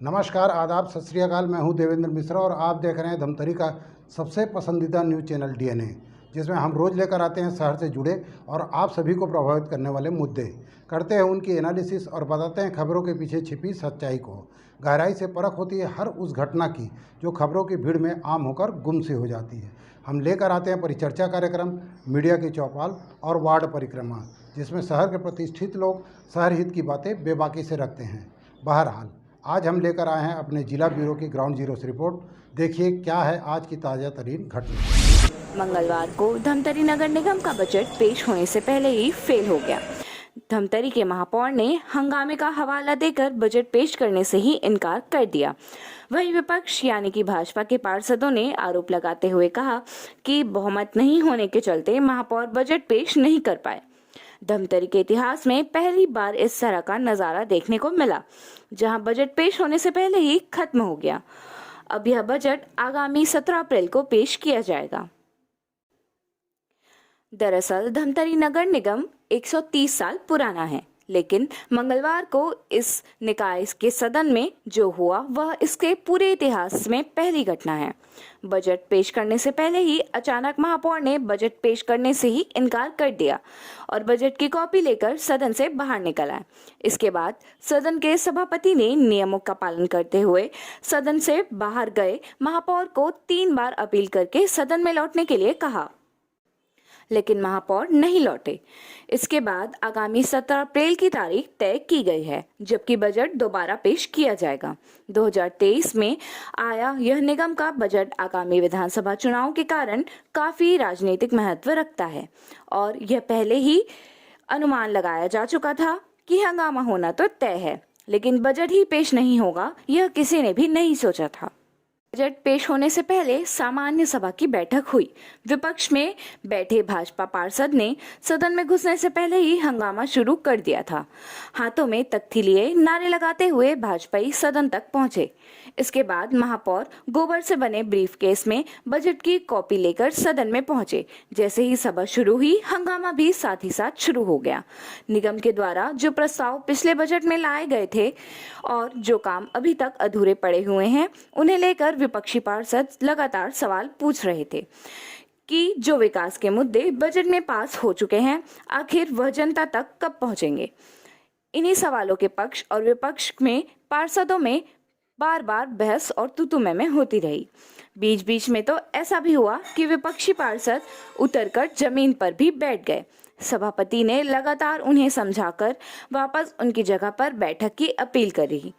नमस्कार, आदाब, सत श्री अकाल। मैं हूं देवेंद्र मिश्रा और आप देख रहे हैं धमतरी का सबसे पसंदीदा न्यूज़ चैनल डीएनए, जिसमें हम रोज़ लेकर आते हैं शहर से जुड़े और आप सभी को प्रभावित करने वाले मुद्दे, करते हैं उनकी एनालिसिस और बताते हैं खबरों के पीछे छिपी सच्चाई को। गहराई से परख होती है हर उस घटना की जो खबरों की भीड़ में आम होकर गुम सी हो जाती है। हम लेकर आते हैं परिचर्चा कार्यक्रम, मीडिया की चौपाल और वार्ड परिक्रमा, जिसमें शहर के प्रतिष्ठित लोग शहर हित की बातें बेबाकी से रखते हैं। बहरहाल, आज हम लेकर आए हैं अपने जिला ब्यूरो की ग्राउंड जीरो से रिपोर्ट। देखिए क्या है आज की ताज़ा तरीन घटना। मंगलवार को धमतरी नगर निगम का बजट पेश होने से पहले ही फेल हो गया। धमतरी के महापौर ने हंगामे का हवाला देकर बजट पेश करने से ही इनकार कर दिया। वहीं विपक्ष यानी कि भाजपा के पार्षदों ने आरोप लगाते हुए कहा कि बहुमत नहीं होने के चलते महापौर बजट पेश नहीं कर पाए। धमतरी के इतिहास में पहली बार इस तरह का नजारा देखने को मिला, जहां बजट पेश होने से पहले ही खत्म हो गया। अब यह बजट आगामी 17 अप्रैल को पेश किया जाएगा। दरअसल धमतरी नगर निगम 130 साल पुराना है, लेकिन मंगलवार को इस निकाय के सदन में जो हुआ वह इसके पूरे इतिहास में पहली घटना है। बजट पेश करने से पहले ही अचानक महापौर ने बजट पेश करने से ही इनकार कर दिया और बजट की कॉपी लेकर सदन से बाहर निकल आए। इसके बाद सदन के सभापति ने नियमों का पालन करते हुए सदन से बाहर गए महापौर को 3 बार अपील करके सदन में लौटने के लिए कहा, लेकिन महापौर नहीं लौटे। इसके बाद आगामी 17 अप्रैल की तारीख तय की गई है, जबकि बजट दोबारा पेश किया जाएगा। 2023 में आया यह निगम का बजट आगामी विधानसभा चुनाव के कारण काफी राजनीतिक महत्व रखता है और यह पहले ही अनुमान लगाया जा चुका था कि हंगामा होना तो तय है, लेकिन बजट ही पेश नहीं होगा यह किसी ने भी नहीं सोचा था। बजट पेश होने से पहले सामान्य सभा की बैठक हुई। विपक्ष में बैठे भाजपा पार्षद ने सदन में घुसने से पहले ही हंगामा शुरू कर दिया था। हाथों में तख्ती लिए नारे लगाते हुए भाजपाई सदन तक पहुंचे। इसके बाद महापौर गोबर से बने ब्रीफकेस में बजट की कॉपी लेकर सदन में पहुंचे। जैसे ही सभा शुरू हुई, हंगामा भी साथ ही साथ शुरू हो गया। निगम के द्वारा जो प्रस्ताव पिछले बजट में लाए गए थे और जो काम अभी तक अधूरे पड़े हुए हैं, उन्हें लेकर विपक्षी पार्षद लगातार सवाल पूछ रहे थे कि जो विकास के मुद्दे बजट में पास हो चुके हैं, आखिर वह जनता तक कब पहुंचेंगे। इन्हीं सवालों के पक्ष और विपक्ष में पार्षदों में बार बार बहस और तू-तू मैं होती रही। बीच बीच में तो ऐसा भी हुआ कि विपक्षी पार्षद उतरकर जमीन पर भी बैठ गए। सभापति ने लगातार उन्हें समझाकर वापस उनकी जगह पर बैठक की अपील करी।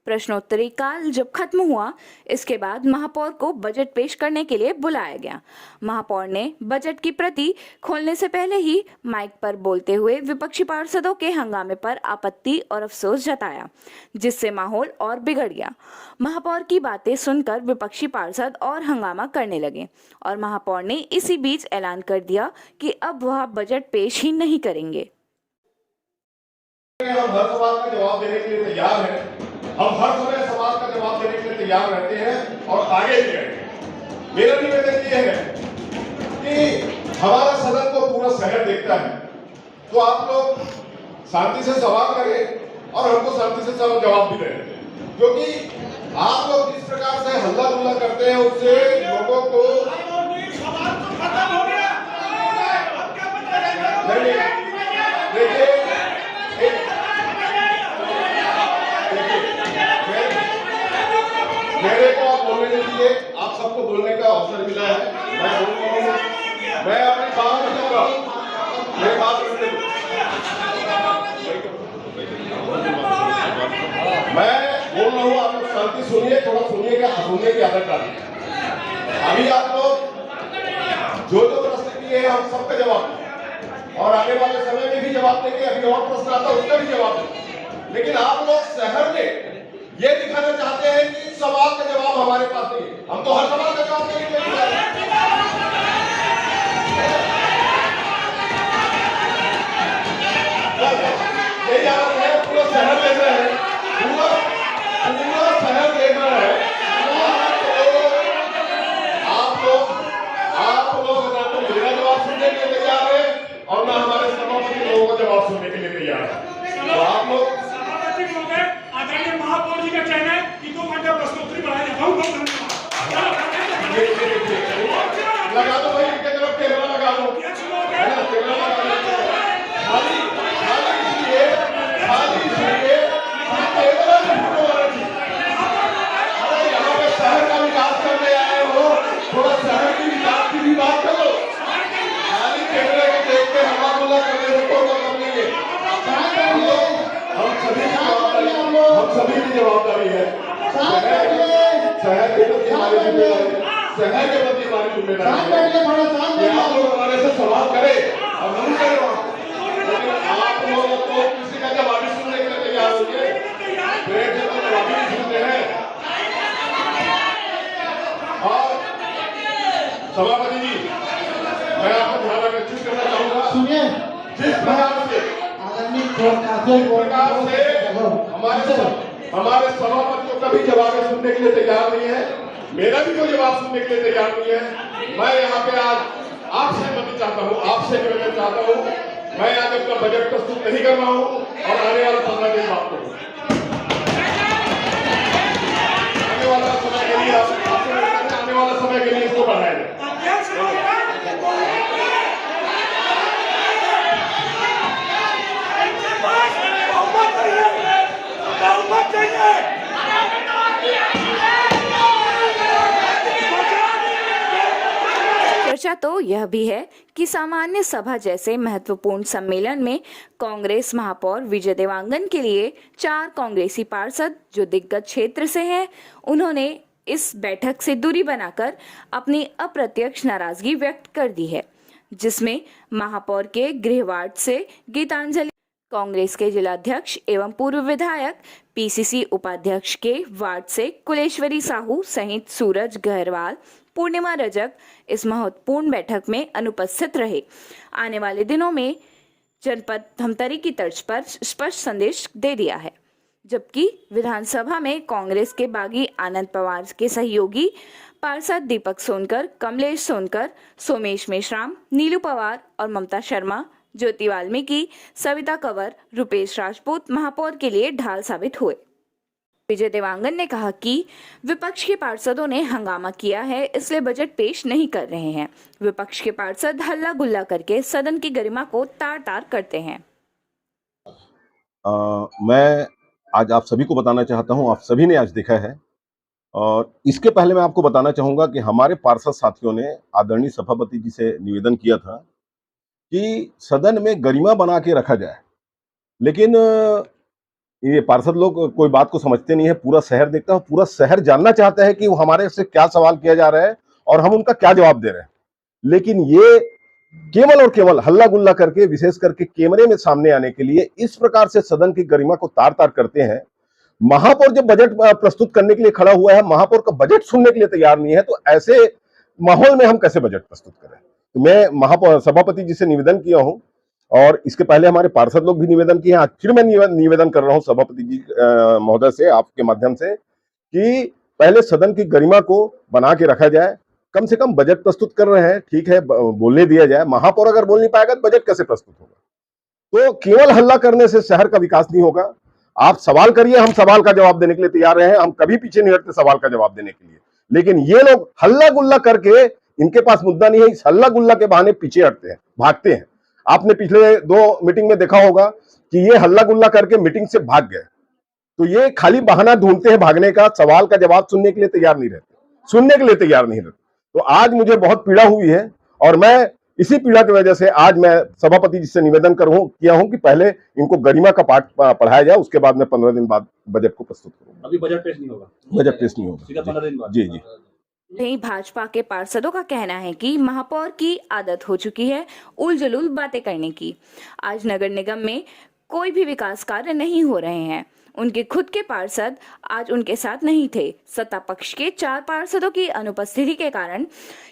प्रश्नोत्तरी काल जब खत्म हुआ, इसके बाद महापौर को बजट पेश करने के लिए बुलाया गया। महापौर ने बजट की प्रति खोलने से पहले ही माइक पर बोलते हुए विपक्षी पार्षदों के हंगामे पर आपत्ति और अफसोस जताया, जिससे माहौल और बिगड़ गया। महापौर की बातें सुनकर विपक्षी पार्षद और हंगामा करने लगे और महापौर ने इसी बीच ऐलान कर दिया कि अब वह बजट पेश ही नहीं करेंगे। हम हर सवाल का जवाब देने के लिए तैयार हैं। हम हर समय सवाल का जवाब देने के लिए तैयार रहते हैं और आगे भी रहेंगे। मेरा निवेदन ये है कि हमारा सदन को पूरा शहर देखता है, तो आप लोग शांति से सवाल करें और हमको शांति से जवाब भी दें, क्योंकि आप लोग जिस प्रकार से हल्ला गुल्ला करते हैं उससे लोगों को देखिए मेरे को आप बोलने दीजिए, आप सबको बोलने का अवसर मिला है। मैं अपनी बात रखूंगा, मेरी बात रखने दो। मैं बोल रहा हूँ, आप लोग शांति सुनिए, थोड़ा सुनिएगा, सुनने की आदत डालिए। अभी आप लोग जो प्रश्न किए हैं हम सबका जवाब दें और आने वाले समय में भी जवाब देंगे। अभी और प्रश्न आता है उसका भी जवाब देंगे, लेकिन आप लोग शहर में ये दिखाना चाहते हैं कि सवाल का जवाब हमारे पास नहीं है। हम तो हर सवाल का जवाब देने के लिए तैयार हैं। यही हालत है, पूरा शहर देख रहे हैं, पूरा शहर देख रहा है। आप लोग ना तो मेरा जवाब सुनने के लिए तैयार है और ना हमारे सभापति लोगों का जवाब सुनने के लिए तैयार है। तो आप लोग आदरणीय महापौर जी का कहना है कि 2 घंटे प्रश्नोत्तरी बढ़ाया जाए। बहुत लगा दो भाई, इनके तरफ कैमरा लगा दो, कैमरा लगा दो। खाली इसलिए अरे यहाँ पे शहर का विकास करने आए हो, थोड़ा शहर की विकास की भी बात करो। खाली कैमरे को देख के हल्ला गुल्ला करने से कोई मतलब नहीं है। हम सभी की जवाबदारी है। शहर के प्रति हमारी जिम्मेदारी है। आप लोग हमारे से सवाल करें और हम करें, लेकिन आप लोग तो किसी का जवाब ही सुनने के लिए तैयार होंगे। मेरे से तो जवाब ही सुनते हैं। और सभापति जी, मैं आपको ध्यान आकर्षित करना चाहूंगा, सुनिए, जिस प्रकार से हमारे सभापतियों का भी जवाब सुनने के लिए तैयार नहीं है, मेरा भी कोई जवाब सुनने के लिए तैयार नहीं है। मैं यहाँ पे आज आपसे मदद चाहता हूँ, आपसे निवेदन चाहता हूँ, मैं आज अपना बजट प्रस्तुत नहीं कर रहा हूँ और आने वाला 15 दिन बात करूँ। आने वाला समय के लिए इसको बढ़ाया जाए। चर्चा तो यह भी है कि सामान्य सभा जैसे महत्वपूर्ण सम्मेलन में कांग्रेस महापौर विजय देवांगन के लिए 4 कांग्रेसी पार्षद जो दिग्गज क्षेत्र से हैं, उन्होंने इस बैठक से दूरी बनाकर अपनी अप्रत्यक्ष नाराजगी व्यक्त कर दी है, जिसमें महापौर के गृह वार्ड से गीतांजलि, कांग्रेस के जिलाध्यक्ष एवं पूर्व विधायक पीसीसी उपाध्यक्ष के वार्ड से कुलेश्वरी साहू सहित सूरज गहरवाल, पूर्णिमा रजक इस महत्वपूर्ण बैठक में अनुपस्थित रहे। आने वाले दिनों में जनपद धमतरी की तर्ज पर स्पष्ट संदेश दे दिया है, जबकि विधानसभा में कांग्रेस के बागी आनंद पवार के सहयोगी पार्षद दीपक सोनकर, कमलेश सोनकर, सोमेश मेश्राम, नीलू पवार और ममता शर्मा, ज्योति वाल्मीकि, सविता कंवर, रुपेश राजपूत महापौर के लिए ढाल साबित हुए। विजय देवांगन ने कहा कि विपक्ष के पार्षदों ने हंगामा किया है, इसलिए बजट पेश नहीं कर रहे हैं। विपक्ष के पार्षद हल्ला गुल्ला करके सदन की गरिमा को तार-तार करते हैं। मैं आज आप सभी को बताना चाहता हूं, आप सभी ने आज देखा है, और इसके पहले मैं आपको बताना चाहूंगा कि हमारे पार्षद साथियों ने आदरणीय सभापति जी से निवेदन किया था कि सदन में गरिमा बना के रखा जाए, लेकिन ये पार्षद लोग कोई बात को समझते नहीं है, पूरा शहर देखता है, पूरा शहर जानना चाहता है कि वो हमारे से क्या सवाल किया जा रहा है और हम उनका क्या जवाब दे रहे हैं। लेकिन ये केवल और केवल हल्ला गुल्ला करके, विशेष करके कैमरे में सामने आने के लिए इस प्रकार से सदन की गरिमा को तार तार करते हैं। महापौर जब बजट प्रस्तुत करने के लिए खड़ा हुआ है, महापौर का बजट सुनने के लिए तैयार नहीं है, तो ऐसे माहौल में हम कैसे बजट प्रस्तुत करें। तो मैं महापौर सभापति जी से निवेदन किया हूं, और इसके पहले हमारे पार्षद लोग भी निवेदन किए हैं। आज फिर मैं निवेदन कर रहा हूं सभापति जी महोदय से, आपके माध्यम से, कि पहले सदन की गरिमा को बना के रखा जाए। कम से कम बजट प्रस्तुत कर रहे हैं, ठीक है, बोलने दिया जाए। महापौर अगर बोल नहीं पाएगा तो बजट कैसे प्रस्तुत होगा। तो केवल हल्ला करने से शहर का विकास नहीं होगा। आप सवाल करिए, हम सवाल का जवाब देने के लिए तैयार हैं, हम कभी पीछे नहीं हटते सवाल का जवाब देने के लिए। लेकिन ये लोग हल्ला गुल्ला करके, इनके पास मुद्दा नहीं है, इस हल्ला गुल्ला के बहाने पीछे हटते हैं, भागते हैं। आपने पिछले 2 मीटिंग में देखा होगा कि ये हल्ला गुल्ला करके मीटिंग से भाग गए। तो ये खाली बहाना ढूंढते हैं भागने का, सवाल का जवाब सुनने के लिए तैयार नहीं रहते, सुनने के लिए तैयार नहीं रहते। तो आज मुझे बहुत पीड़ा हुई है, और मैं इसी पीड़ा की वजह से आज मैं सभापति जी से निवेदन किया हूं कि पहले इनको गरिमा का पाठ पढ़ाया जाए, उसके बाद मैं 15 दिन बाद बजट को प्रस्तुत करूंगा। अभी बजट पेश नहीं होगा, बजट पेश नहीं होगा, सीधा 15 दिन बाद। जी जी। वहीं भाजपा के पार्षदों का कहना है कि महापौर की आदत हो चुकी है उलझुल बातें करने की। आज नगर निगम में कोई भी विकास कार्य नहीं हो रहे हैं। उनके खुद के पार्षद आज उनके साथ नहीं थे। सत्ता पक्ष के 4 पार्षदों की अनुपस्थिति के कारण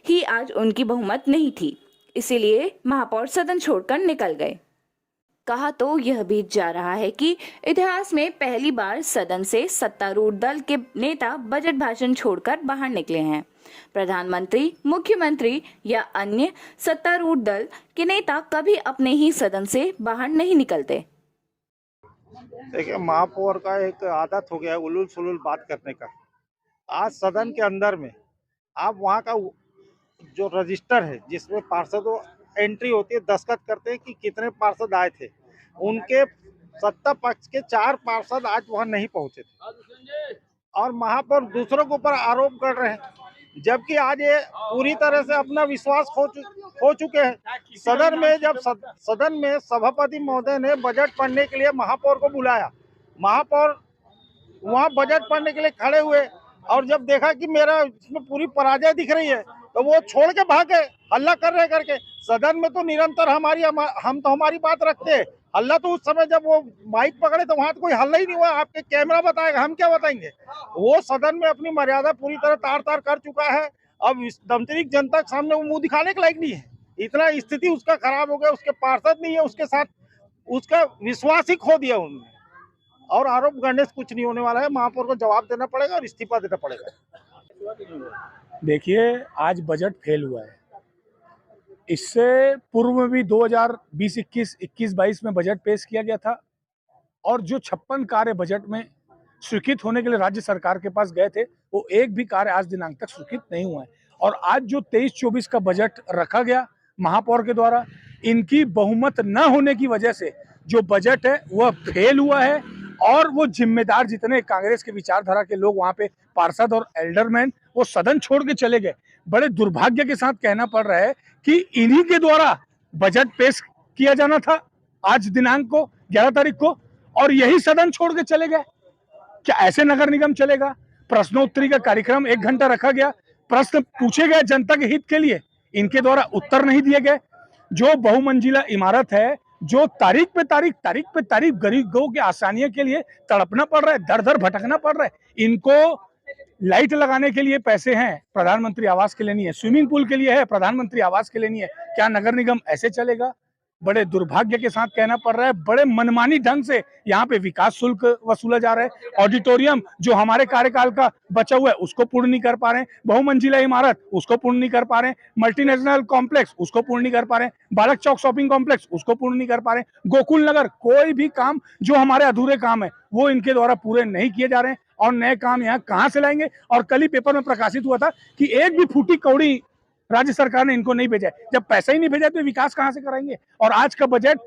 ही आज उनकी बहुमत नहीं थी, इसीलिए महापौर सदन छोड़कर निकल गए। कहा तो यह भी जा रहा है कि इतिहास में पहली बार सदन से सत्तारूढ़ दल के नेता बजट भाषण छोड़कर बाहर निकले हैं। प्रधानमंत्री, मुख्यमंत्री या अन्य सत्तारूढ़ दल के नेता कभी अपने ही सदन से बाहर नहीं निकलते। देखिए, महापौर का एक आदत हो गया है उलूल सुलूल बात करने का। आज सदन के अंदर में आप वहाँ का जो रजिस्टर है जिसमें पार्षदों एंट्री होती है, दस्तखत करते हैं कि कितने पार्षद आए थे, उनके सत्ता पक्ष के 4 पार्षद आज वहाँ नहीं पहुँचे थे, और महापौर दूसरों के ऊपर आरोप कर रहे हैं, जबकि आज ये पूरी तरह से अपना विश्वास खो चुके हैं। सदन में जब सदन में सभापति महोदय ने बजट पढ़ने के लिए महापौर को बुलाया, महापौर वहाँ बजट पढ़ने के लिए खड़े हुए, और जब देखा कि मेरा इसमें पूरी पराजय दिख रही है तो वो छोड़ के भाग गए हल्ला कर रहे करके। सदन में तो निरंतर हम तो हमारी बात रखते हैं। हल्ला तो उस समय जब वो माइक पकड़े तो वहां तो कोई हल्ला ही नहीं हुआ। आपके कैमरा बताएगा, हम क्या बताएंगे। वो सदन में अपनी मर्यादा पूरी तरह तार तार कर चुका है। अब दमतरीक जनता के सामने वो मुंह दिखाने के लायक नहीं है। इतना स्थिति उसका खराब हो गया, उसके पार्षद नहीं है, उसके साथ उसका विश्वास ही खो दिया उन्होंने। और आरोप करने से कुछ नहीं होने वाला है। महापौर को जवाब देना पड़ेगा और इस्तीफा देना पड़ेगा। देखिए, आज बजट फेल हुआ है। इससे पूर्व में भी 2020-21, 21-22 में बजट पेश किया गया था, और जो 56 कार्य बजट में स्वीकृत होने के लिए राज्य सरकार के पास गए थे, वो एक भी कार्य आज दिनांक तक स्वीकृत नहीं हुआ है। और आज जो 23-24 का बजट रखा गया महापौर के द्वारा, इनकी बहुमत न होने की वजह से जो बजट है वह फेल हुआ है। और वो जिम्मेदार जितने कांग्रेस के विचारधारा के लोग वहां पे पार्षद और एल्डरमैन, वो सदन छोड़ के चले गए। बड़े दुर्भाग्य के साथ कहना पड़ रहा है कि इन्हीं के द्वारा बजट पेश किया जाना था आज दिनांक को 11 तारीख को, और यही सदन छोड़ के चले गए। क्या ऐसे नगर निगम चलेगा? प्रश्नोत्तरी का कार्यक्रम 1 घंटा रखा गया, प्रश्न पूछे गए जनता के हित के लिए, इनके द्वारा उत्तर नहीं दिए गए। जो बहुमंजिला इमारत है, जो तारीख पे तारीख गरीबों के आसानियों के लिए तड़पना पड़ रहा है, दर दर भटकना पड़ रहा है। इनको लाइट लगाने के लिए पैसे हैं, प्रधानमंत्री आवास के लिए नहीं है। स्विमिंग पूल के लिए है, प्रधानमंत्री आवास के लिए नहीं है। क्या नगर निगम ऐसे चलेगा? बड़े दुर्भाग्य के साथ कहना पड़ रहा है, बड़े मनमानी ढंग से यहाँ पे विकास शुल्क वसूला जा रहा है। ऑडिटोरियम जो हमारे कार्यकाल का बचा हुआ है उसको पूर्ण नहीं कर पा रहे हैं, बहुमंजिला इमारत उसको पूर्ण नहीं कर पा रहे हैं, मल्टीनेशनल कॉम्प्लेक्स उसको पूर्ण नहीं कर पा रहे हैं, बालक चौक शॉपिंग कॉम्प्लेक्स उसको पूर्ण नहीं कर पा रहे हैं, गोकुल नगर, कोई भी काम जो हमारे अधूरे काम है वो इनके द्वारा पूरे नहीं किए जा रहे हैं। और नए काम यहाँ कहाँ से लाएंगे? और कल ही पेपर में प्रकाशित हुआ था कि एक भी फूटी कौड़ी राज्य सरकार ने इनको नहीं भेजा है। जब पैसा ही नहीं भेजा तो विकास कहां से कराएंगे? और आज का बजट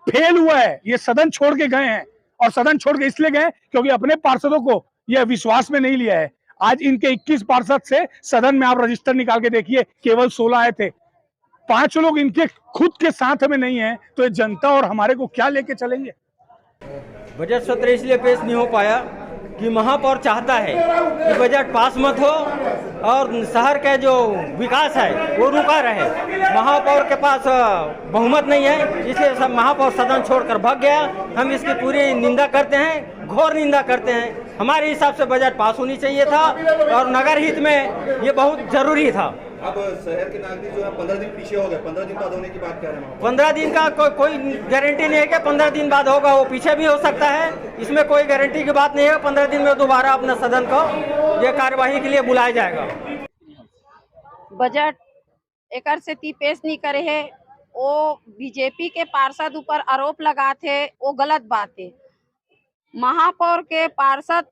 फेल हुआ है। ये सदन छोड़ के गए हैं, और सदन छोड़ के इसलिए गए क्योंकि अपने पार्षदों को यह विश्वास में नहीं लिया है। आज इनके 21 पार्षद से सदन में आप रजिस्टर निकाल के देखिए, केवल 16 आए थे। 5 लोग इनके खुद के साथ में नहीं है, तो ये जनता और हमारे को क्या लेके चलेंगे? बजट सत्र इसलिए पेश नहीं हो पाया कि महापौर चाहता है कि बजट पास मत हो और शहर का जो विकास है वो रुका रहे। महापौर के पास बहुमत नहीं है, इसलिए सब महापौर सदन छोड़कर भाग गया। हम इसकी पूरी निंदा करते हैं, घोर निंदा करते हैं। हमारे हिसाब से बजट पास होनी चाहिए था और नगर हित में ये बहुत जरूरी था। अब शहर के नागरिक जो है 15 दिन पीछे हो गए, 15 दिन बाद होने की बात कह रहे हैं। 15 दिन का कोई गारंटी नहीं है कि 15 दिन बाद होगा, वो पीछे भी हो सकता है। इसमें कोई गारंटी की बात नहीं है। 15 दिन में दोबारा अपना सदन को ये कार्यवाही के लिए बुलाया जाएगा। बजट एकर से ती पेश नहीं करे है, वो बीजेपी के पार्षद ऊपर आरोप लगाते, वो गलत बात है। महापौर के पार्षद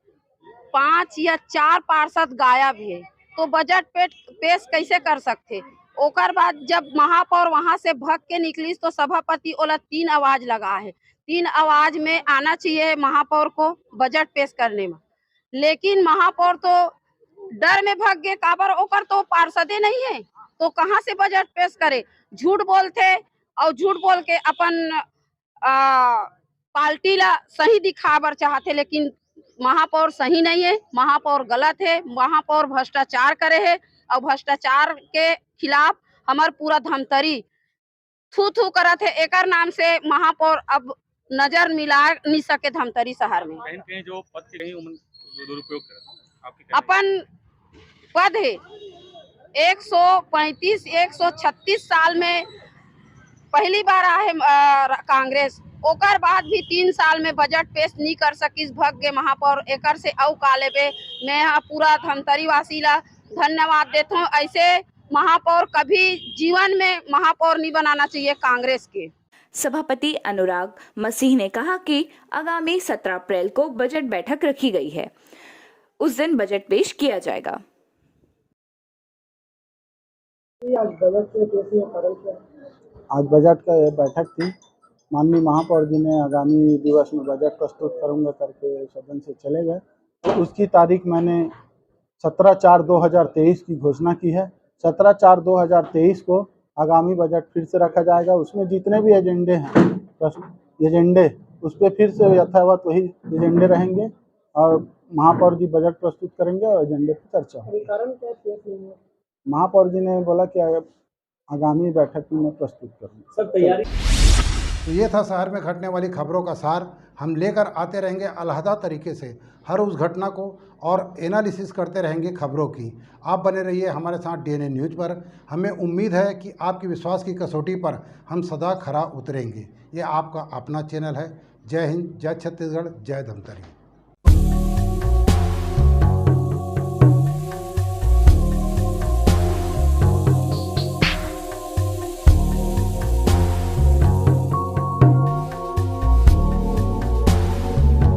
5 या 4 पार्षद गायब है, तो बजट पेश कैसे कर सकते। ओकर बाद जब महापौर वहां से भग के निकली तो सभापति ओला 3 आवाज लगा है। 3 आवाज में आना चाहिए महापौर को बजट पेश करने में, लेकिन महापौर तो डर में भाग गए। काबर ओकर तो पार्षदे नहीं है, तो कहां से बजट पेश करे। झूठ बोलते और झूठ बोल के अपन पार्टी ला सही दिखावर चाहते, लेकिन महापौर सही नहीं है, महापौर गलत है। महापौर भ्रष्टाचार करे है और भ्रष्टाचार के खिलाफ हमार पूरा धमतरी थू थू करत है। एकर नाम से महापौर अब नजर मिला नहीं सके धमतरी शहर में। कहीं जो पद के कहीं दुरुपयोग अपन पद है 135-136 साल में पहली बार आए कांग्रेस, ओकर बाद भी 3 साल में बजट पेश नहीं कर सकिस, भग गए महापौर। एकर से औ काले बे मैं पूरा धमतरी वासी ला धन्यवाद देता हूँ। ऐसे महापौर कभी जीवन में महापौर नहीं बनाना चाहिए कांग्रेस के। सभापति अनुराग मसीह ने कहा कि आगामी 17 अप्रैल को बजट बैठक रखी गई है, उस दिन बजट पेश किया जाएगा। आज बजट का बैठक थी। माननीय महापौर जी ने आगामी दिवस में बजट प्रस्तुत करूंगा करके सदन से चले गए, तो उसकी तारीख मैंने 17/4/2023 की घोषणा की है। 17/4/2023 को आगामी बजट फिर से रखा जाएगा। उसमें जितने भी एजेंडे हैं उस पर फिर से यथावत वही एजेंडे रहेंगे और महापौर जी बजट प्रस्तुत करेंगे और एजेंडे पर चर्चा होगी। महापौर जी ने बोला कि आगामी बैठक में प्रस्तुत करूँगा। सब तैयारी। तो ये था शहर में घटने वाली खबरों का सार। हम लेकर आते रहेंगे अलहदा तरीके से हर उस घटना को और एनालिसिस करते रहेंगे खबरों की। आप बने रहिए हमारे साथ डीएनए न्यूज़ पर। हमें उम्मीद है कि आपकी विश्वास की कसौटी पर हम सदा खरा उतरेंगे। ये आपका अपना चैनल है। जय हिंद, जय छत्तीसगढ़, जय धमतरी।